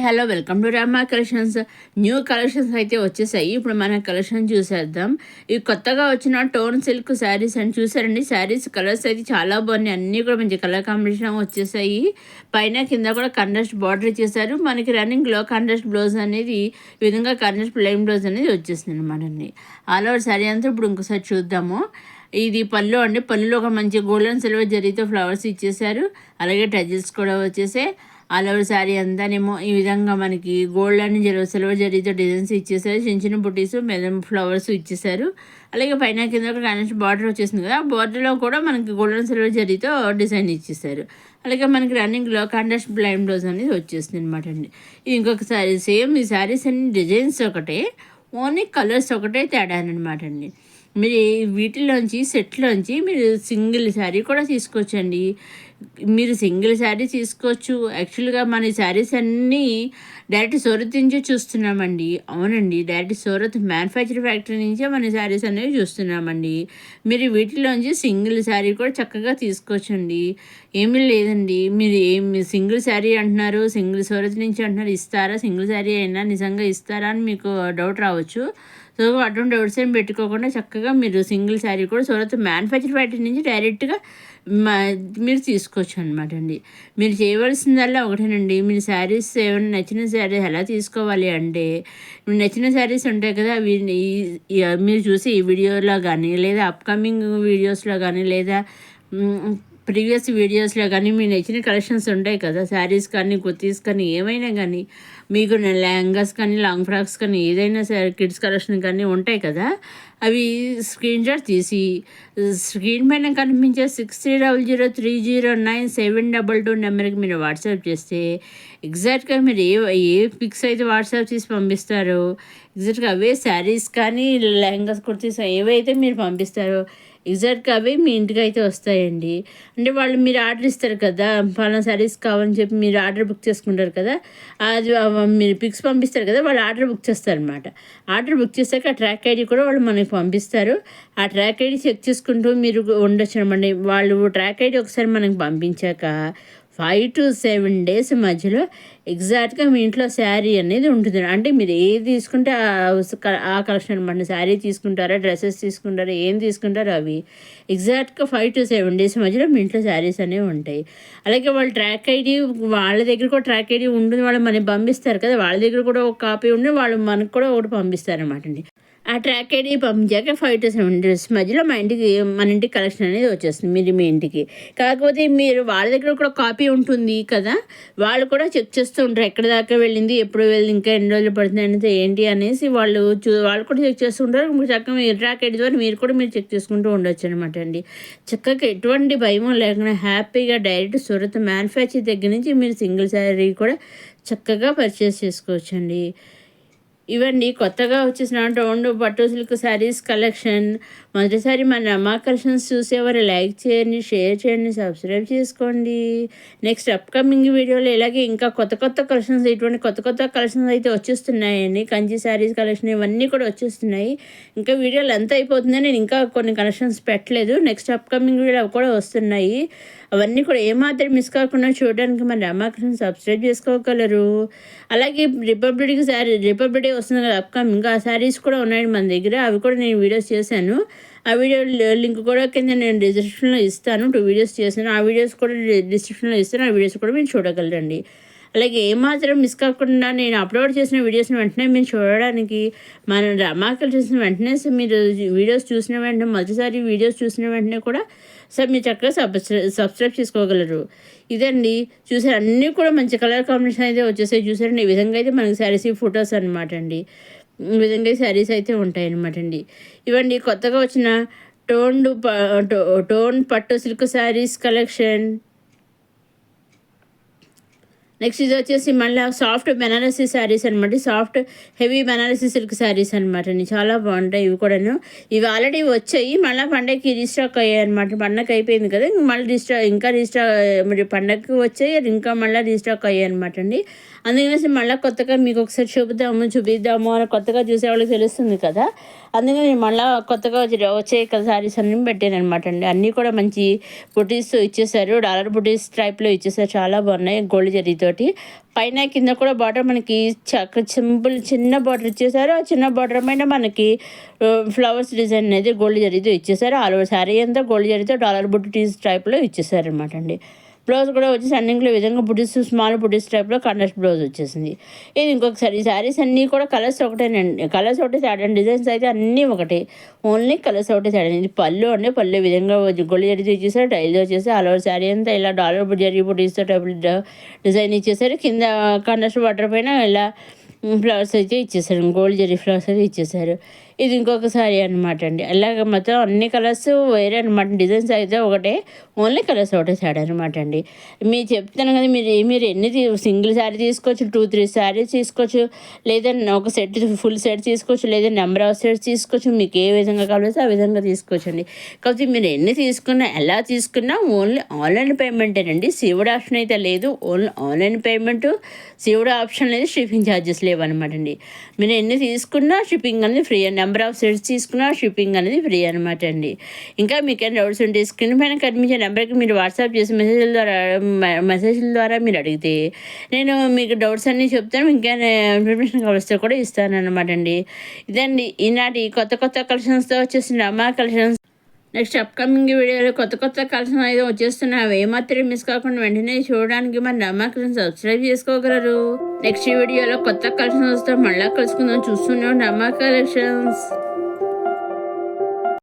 Hello welcome to Rama collections. New collections అయితే వచ్చేసాయి. ఇప్పుడు మన కలెక్షన్ చూసేద్దాం. ఇవి కొత్తగా వచ్చిన టోన్ సిల్క్ శారీస్ అని చూసారండి. శారీస్ కలర్స్ అయితే చాలా బాగున్నాయి. అన్నీ కూడా మంచి కలర్ కాంబినేషన్ వచ్చేసాయి. పైన కింద కూడా కంట్రాస్ట్ బార్డర్ ఇచ్చేసారు. మనకి రన్నింగ్లో కంట్రాస్ట్ బ్లౌజ్ అనేది ఈ విధంగా కంట్రాస్ట్ ప్లెయిన్ బ్లౌజ్ అనేది వచ్చేసింది అనమాట అండి. ఆల్ ఓవర్ శారీ అంతా ఇప్పుడు ఇంకోసారి చూద్దాము. ఇది పళ్ళు అండి. పళ్ళులో ఒక మంచి గోల్డెన్ సిల్వర్ జరీతో ఫ్లవర్స్ ఇచ్చేసారు. అలాగే టజల్స్ కూడా వచ్చేసాయి. ఆల్ ఓవర్ శారీ అంతానేమో ఈ విధంగా మనకి గోల్డ్ అని సిల్వర్ జరీతో డిజైన్స్ ఇచ్చేసారు. చిన్న చిన్న బుటీస్ మెదం ఫ్లవర్స్ ఇచ్చేసారు. అలాగే పైన కింద ఒక కనెక్ట్ బార్డర్ వచ్చేసింది కదా, ఆ బార్డర్లో కూడా మనకి గోల్డెన్ సిల్వర్ జరీతో డిజైన్ ఇచ్చేసారు. అలాగే మనకి రన్నింగ్లో కాంట్రాస్ట్ బ్లైండ్ బ్లౌజ్ అనేది వచ్చేస్తుంది అనమాట అండి. ఇది ఇంకొక శారీ సేమ్. ఈ శారీస్ అన్ని డిజైన్స్ ఒకటే, ఓన్లీ కలర్స్ ఒకటే తేడా అనమాట అండి. మీరు వీటిలోంచి సెట్లోంచి మీరు సింగిల్ శారీ కూడా తీసుకోవచ్చండి. మీరు సింగిల్ శారీ తీసుకోవచ్చు. యాక్చువల్గా మన శారీస్ అన్నీ డైరెక్ట్ సూరత్ నుంచే చూస్తున్నామండి. అవునండి, డైరెక్ట్ సూరత్ మ్యానుఫ్యాక్చర్ ఫ్యాక్టరీ నుంచే మన శారీస్ అనేవి చూస్తున్నామండి. మీరు వీటిలోంచి సింగిల్ శారీ కూడా చక్కగా తీసుకోవచ్చండి. ఏమీ లేదండి. మీరు సింగిల్ శారీ అంటున్నారు, సింగిల్ సూరత్ నుంచి అంటున్నారు, ఇస్తారా? సింగిల్ శారీ అయినా నిజంగా ఇస్తారా అని మీకు డౌట్ రావచ్చు. సో అటువంటి డౌట్స్ ఏం పెట్టుకోకుండా చక్కగా మీరు సింగిల్ శారీ కూడా సూరత్ మ్యానుఫ్యాక్చర్ ఫ్యాక్టరీ నుంచి డైరెక్ట్గా మీరు తీసుకోవచ్చు అనమాట అండి. మీరు చేయవలసిందల్లా ఒకటేనండి. మీరు శారీస్ ఏమైనా నచ్చిన శారీస్ ఎలా తీసుకోవాలి అంటే, నచ్చిన శారీస్ ఉంటాయి కదా, అవి మీరు చూసి ఈ వీడియోలో కానీ లేదా అప్కమింగ్ వీడియోస్లో కానీ లేదా ప్రీవియస్ వీడియోస్లో కానీ మీకు నచ్చిన కలెక్షన్స్ ఉంటాయి కదా, శారీస్ కానీ కుర్తీస్ కానీ ఏమైనా కానీ, మీకు లెహంగాస్ కానీ లాంగ్ ఫ్రాక్స్ కానీ ఏదైనా సరే కిడ్స్ కలెక్షన్ కానీ ఉంటాయి కదా, అవి స్క్రీన్ షాట్ తీసి స్క్రీన్ పైన కనిపించే 6300309722 నెంబర్కి మీరు వాట్సాప్ చేస్తే ఎగ్జాక్ట్గా మీరు ఏ పిక్స్ అయితే వాట్సాప్ చేసి పంపిస్తారో ఎగ్జాక్ట్గా అవే శారీస్ కానీ లెహంగాస్ కుర్తీస్ ఏవైతే మీరు పంపిస్తారో ఎగ్జాక్ట్గా అవి మీ ఇంటికి అయితే వస్తాయండి. అంటే వాళ్ళు మీరు ఆర్డర్ ఇస్తారు కదా, పలానా శారీస్ కావాలని చెప్పి మీరు ఆర్డర్ బుక్ చేసుకుంటారు కదా, అది మీరు పిక్స్ పంపిస్తారు కదా, వాళ్ళు ఆర్డర్ బుక్ చేస్తారనమాట. ఆర్డర్ బుక్ చేశాక ఆ ట్రాక్ ఐడి కూడా వాళ్ళు మనకి పంపిస్తారు. ఆ ట్రాక్ ఐడి చెక్ చేసుకుంటూ మీరు ఉండొచ్చు అనమాట. వాళ్ళు ట్రాక్ ఐడి ఒకసారి మనకి పంపించాక 5 to 7 days మధ్యలో ఎగ్జాక్ట్గా మీ ఇంట్లో శారీ అనేది ఉంటుంది. అంటే మీరు ఏది తీసుకుంటే ఆ కలెక్షన్ అనమాట. శారీ తీసుకుంటారా, డ్రెస్సెస్ తీసుకుంటారా, ఏం తీసుకుంటారో అవి ఎగ్జాక్ట్గా 5 to 7 days మధ్యలో మీ ఇంట్లో శారీస్ అనేవి ఉంటాయి. అలాగే వాళ్ళ ట్రాక్ ఐడి, వాళ్ళ దగ్గర కూడా ట్రాక్ ఐడి ఉంటుంది. వాళ్ళు మనకి పంపిస్తారు కదా, వాళ్ళ దగ్గర కూడా ఒక కాపీ ఉండి వాళ్ళు మనకు కూడా ఒకటి పంపిస్తారనమాట అండి. ఆ ట్రాక్ ఐడి పంపించాక 5 to 7 days మధ్యలో మన ఇంటికి కలెక్షన్ అనేది వచ్చేస్తుంది మీ ఇంటికి. కాకపోతే మీరు వాళ్ళ దగ్గర కూడా కాపీ ఉంటుంది కదా, వాళ్ళు కూడా చెక్ చేస్తూ ఉంటారు ఎక్కడ దాకా వెళ్ళింది, ఎప్పుడు వెళ్ళి ఇంకా ఎన్ని రోజులు పడుతుంది అనేది ఏంటి అనేసి వాళ్ళు కూడా చెక్ చేస్తూ ఉంటారు. చక్కగా ట్రాక్ ఐడి ద్వారా మీరు చెక్ చేసుకుంటూ ఉండొచ్చు అనమాట అండి. చక్కగా ఎటువంటి భయం లేకుండా హ్యాపీగా డైరెక్ట్ సూరత్ మ్యానుఫ్యాక్చర్ దగ్గర నుంచి మీరు సింగిల్ శారీ కూడా చక్కగా పర్చేస్ చేసుకోవచ్చండి. ఇవన్నీ కొత్తగా వచ్చేసిన టోన్ పట్టు సిల్క్ శారీస్ కలెక్షన్. మొదటిసారి మన రమా కలెక్షన్స్ చూసేవారు లైక్ చేయండి, షేర్ చేయండి, సబ్స్క్రైబ్ చేసుకోండి. నెక్స్ట్ అప్కమింగ్ వీడియోలో ఇలాగే ఇంకా కొత్త కలెక్షన్స్, ఇటువంటి కొత్త కలెక్షన్స్ అయితే వచ్చేస్తున్నాయండి. కంచి శారీస్ కలెక్షన్ ఇవన్నీ కూడా వచ్చేస్తున్నాయి. ఇంకా వీడియోలు ఎంత అయిపోతుందో నేను ఇంకా కొన్ని కలెక్షన్స్ పెట్టలేదు. నెక్స్ట్ అప్కమింగ్ వీడియోలు అవి కూడా వస్తున్నాయి. అవన్నీ కూడా ఏమాత్రం మిస్ కాకుండా చూడడానికి మన రమా కలెక్షన్ సబ్స్క్రైబ్ చేసుకోగలరు. అలాగే రిపబ్లిక్ డే వస్తుంది కదా అప్కమింగ్, ఆ శారీస్ కూడా ఉన్నాయి మన దగ్గర. అవి కూడా నేను వీడియోస్ చేశాను. ఆ వీడియో లింక్ కూడా కింద నేను డిస్క్రిప్షన్లో ఇస్తాను. 2 వీడియోస్ చేశాను. ఆ వీడియోస్ కూడా డిస్క్రిప్షన్లో ఇస్తాను. ఆ వీడియోస్ కూడా మీరు చూడగలరండి. అలాగే ఏమాత్రం మిస్ కాకుండా నేను అప్లోడ్ చేసిన వీడియోస్ని వెంటనే మీరు చూడడానికి మన రమాకలు చేసిన వెంటనే మీరు వీడియోస్ చూసిన వెంటనే మొదటిసారి వీడియోస్ చూసిన వెంటనే కూడా మీరు చక్కగా సబ్స్క్రైబ్ చేసుకోగలరు. ఇదండి చూసారు, అన్నీ కూడా మంచి కలర్ కాంబినేషన్ అయితే వచ్చేసాయి. చూసారండి, ఈ విధంగా అయితే మనకి శారీస్ ఫొటోస్ అనమాట అండి. ఈ విధంగా శారీస్ అయితే ఉంటాయి అనమాట అండి. ఇవండి కొత్తగా వచ్చిన టోన్ పట్టు సిల్క్ శారీస్ కలెక్షన్. నెక్స్ట్ ఇది వచ్చేసి మళ్ళీ సాఫ్ట్ బెనారసీ శారీస్ అనమాట. Soft heavy Banarasi silk saris అనమాట అండి. చాలా బాగుంటాయి ఇవి కూడాను. ఇవి ఆల్రెడీ వచ్చాయి, మళ్ళీ పండగకి రీస్టాక్ అయ్యాయి అనమాట. పండగ అయిపోయింది కదా, మళ్ళీ రీస్టాక్ పండగకి వచ్చాయి, ఇంకా మళ్ళీ రీస్టాక్ అయ్యాయి అనమాట అండి. అందుకనేసి మళ్ళీ కొత్తగా మీకు ఒకసారి చూపిద్దాము అని కొత్తగా చూసే వాళ్ళకి తెలుస్తుంది కదా, అందుకని నేను మళ్ళీ కొత్తగా వచ్చే సారీస్ అన్నీ పెట్టాను అనమాట అండి. అన్నీ కూడా మంచి బుటీస్ ఇచ్చేసారు, డాలర్ బుటీస్ టైప్లో ఇచ్చేసారు, చాలా బాగున్నాయి గోల్డ్ జరీతోటి. పైన కింద కూడా బార్డర్ మనకి సింపుల్ చిన్న బార్డర్ ఇచ్చేసారు. ఆ చిన్న బార్డర్ పైన మనకి ఫ్లవర్స్ డిజైన్ అనేది గోల్డ్ జరీతో ఇచ్చేసారు. ఆల్ ఓవర్ శారీ అంతా గోల్డ్ జరీతో డాలర్ బుటీస్ టైప్లో ఇచ్చేసారు అనమాట అండి. బ్లౌజ్ కూడా వచ్చేసి అన్నింటిలో విధంగా బుటీస్, స్మాల్ బుటీస్ టైప్లో కాంట్రాస్ట్ బ్లౌజ్ వచ్చేసింది. ఇది ఇంకొకసారి శారీస్ అన్నీ కూడా కలర్స్ ఒకటేనండి, కలర్స్ ఒకటే తేడా, డిజైన్స్ అయితే అన్నీ ఒకటే, ఓన్లీ కలర్స్ ఒకటే తేడా. ఇది పళ్ళు అండి, పళ్ళు విధంగా గొల్లి జరీ ఇచ్చేసారు, టైల్తో వచ్చేసి ఆల్ ఓవర్ శారీ అంతా ఇలా డాలర్ జరీ బుటీస్తో టైప్ డిజైన్ ఇచ్చేసారు. కింద కాంట్రాస్ట్ వాటర్ పైన ఇలా ఫ్లవర్స్ అయితే ఇచ్చేసారు, గోల్డ్ జరీ ఫ్లవర్స్ అయితే ఇచ్చేసారు. ఇది ఇంకొక సారీ అనమాట అండి. అలాగ మొత్తం అన్ని కలర్స్ వేరే అనమాట, డిజైన్స్ అయితే ఒకటే, ఓన్లీ కలర్స్ ఒకటే సైడ్ అనమాట అండి. మీరు చెప్తాను కదా, మీరు ఎన్ని సింగిల్ శారీ తీసుకోవచ్చు, 2-3 శారీస్ తీసుకోవచ్చు, లేదా ఒక సెట్ ఫుల్ సెట్ తీసుకోవచ్చు, లేదా నెంబర్ ఆఫ్ సెట్స్ తీసుకోవచ్చు. మీకు ఏ విధంగా కావాలో ఆ విధంగా తీసుకోవచ్చండి. కాకపోతే మీరు ఎన్ని తీసుకున్నా ఎలా తీసుకున్నా ఓన్లీ ఆన్లైన్ పేమెంటేనండి, శివుడు ఆప్షన్ అయితే లేదు. ఓన్లీ ఆన్లైన్ పేమెంట్, శివుడు ఆప్షన్ లేదు, షిప్పింగ్ ఛార్జెస్ లేవన్నమాట అండి. మీరు ఎన్ని తీసుకున్నా షిప్పింగ్ అనేది ఫ్రీ, నెంబర్ ఆఫ్ సెట్స్ తీసుకున్నా షిప్పింగ్ అనేది ఫ్రీ అనమాట అండి. ఇంకా మీకు ఏమైనా డౌట్స్ ఉంటే స్క్రీన్ పైన కనిపించే నెంబర్కి మీరు వాట్సాప్ చేసి మెసేజ్ల ద్వారా మీరు అడిగితే నేను మీకు డౌట్స్ అన్నీ చెప్తాను, ఇంకా ఇన్ఫర్మేషన్ కావలిస్తే కూడా ఇస్తాను అనమాట అండి. ఇదండి ఈనాటి కొత్త కొత్త కలెక్షన్స్తో వచ్చేసిన అమ్మా కలెక్షన్స్. నెక్స్ట్ అప్కమింగ్ వీడియోలో కొత్త కొత్త కలెక్షన్ అయితే వచ్చేస్తున్నాయి, ఏమాత్రం మిస్ కాకుండా వెంటనే చూడడానికి మన నమ్మకం సబ్స్క్రైబ్ చేసుకోగలరు. నెక్స్ట్ వీడియోలో కొత్త కలెక్షన్స్తో మళ్ళీ కలుసుకుందాం, చూస్తున్నాం నమ్మక కలెక్షన్స్.